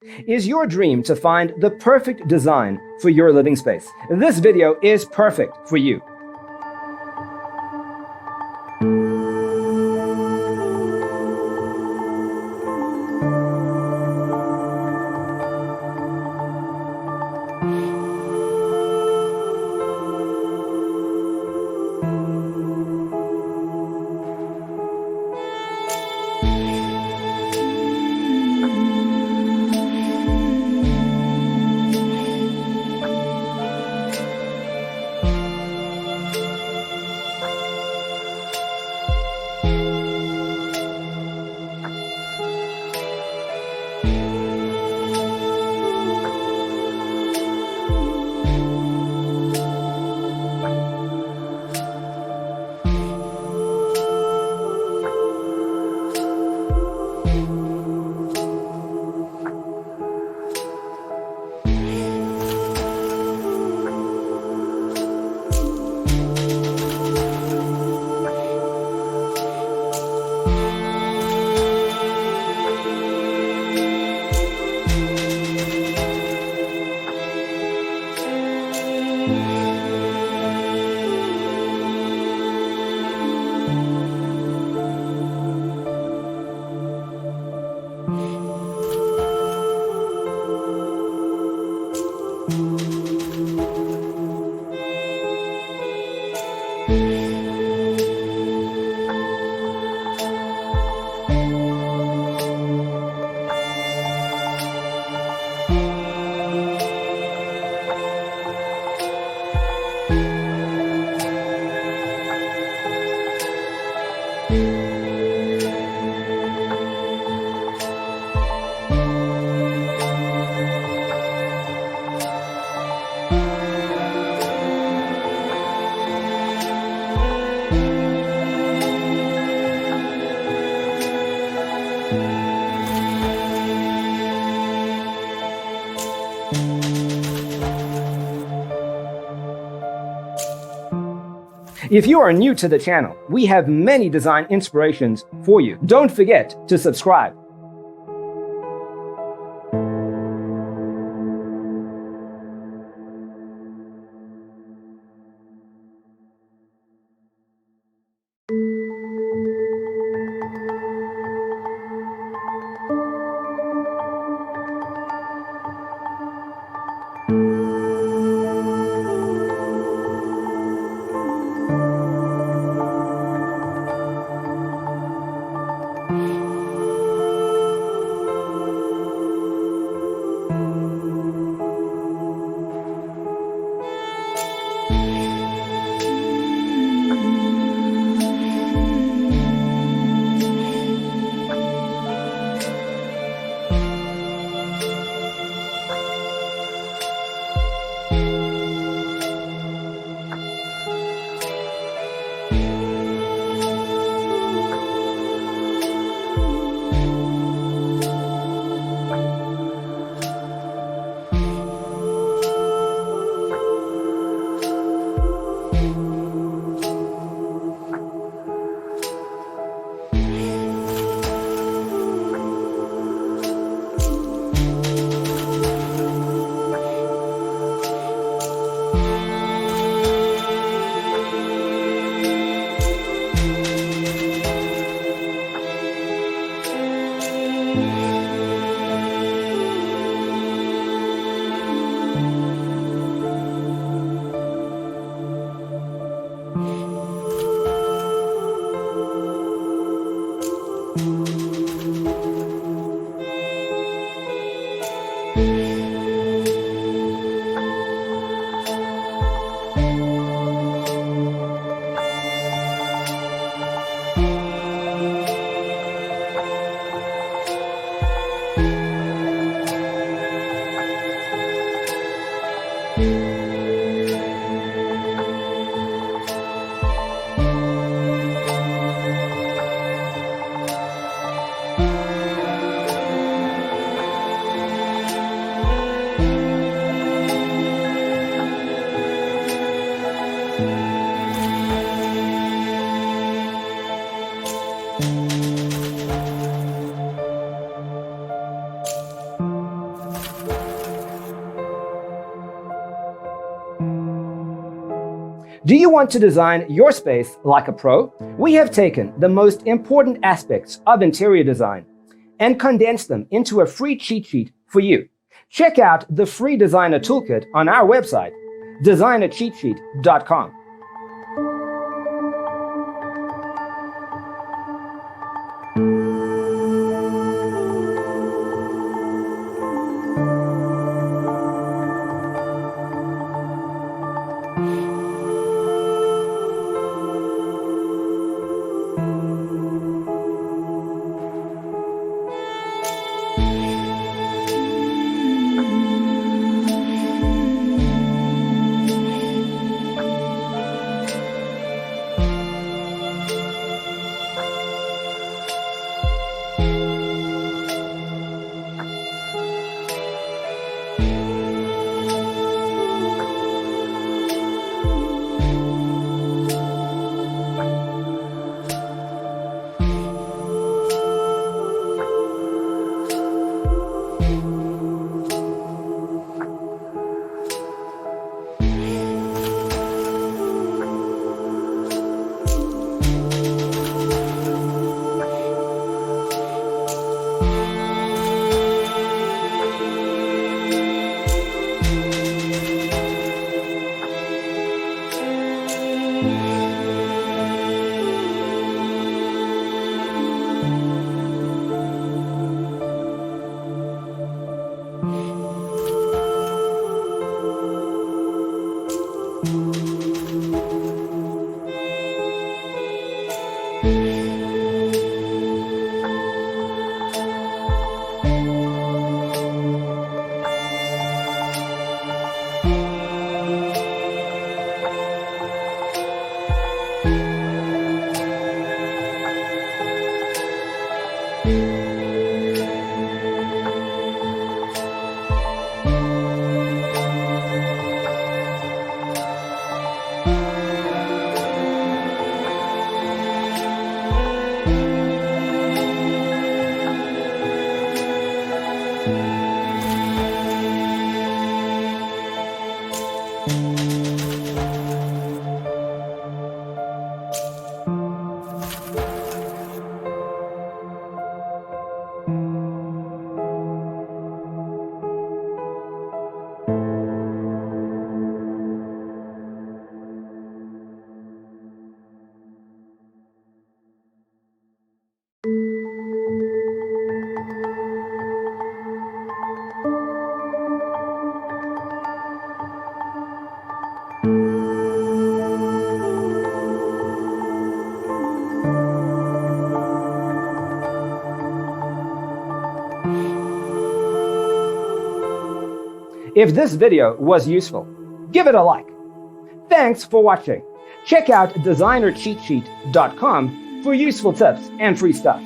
Is your dream to find the perfect design for your living space? This video is perfect for you. If you are new to the channel, we have many design inspirations for you. Don't forget to subscribe. Do you want to design your space like a pro? We have taken the most important aspects of interior design and condensed them into a free cheat sheet for you. Check out the free designer toolkit on our website, designercheatsheet.com. If this video was useful, give it a like. Thanks for watching. Check out designercheatsheet.com for useful tips and free stuff.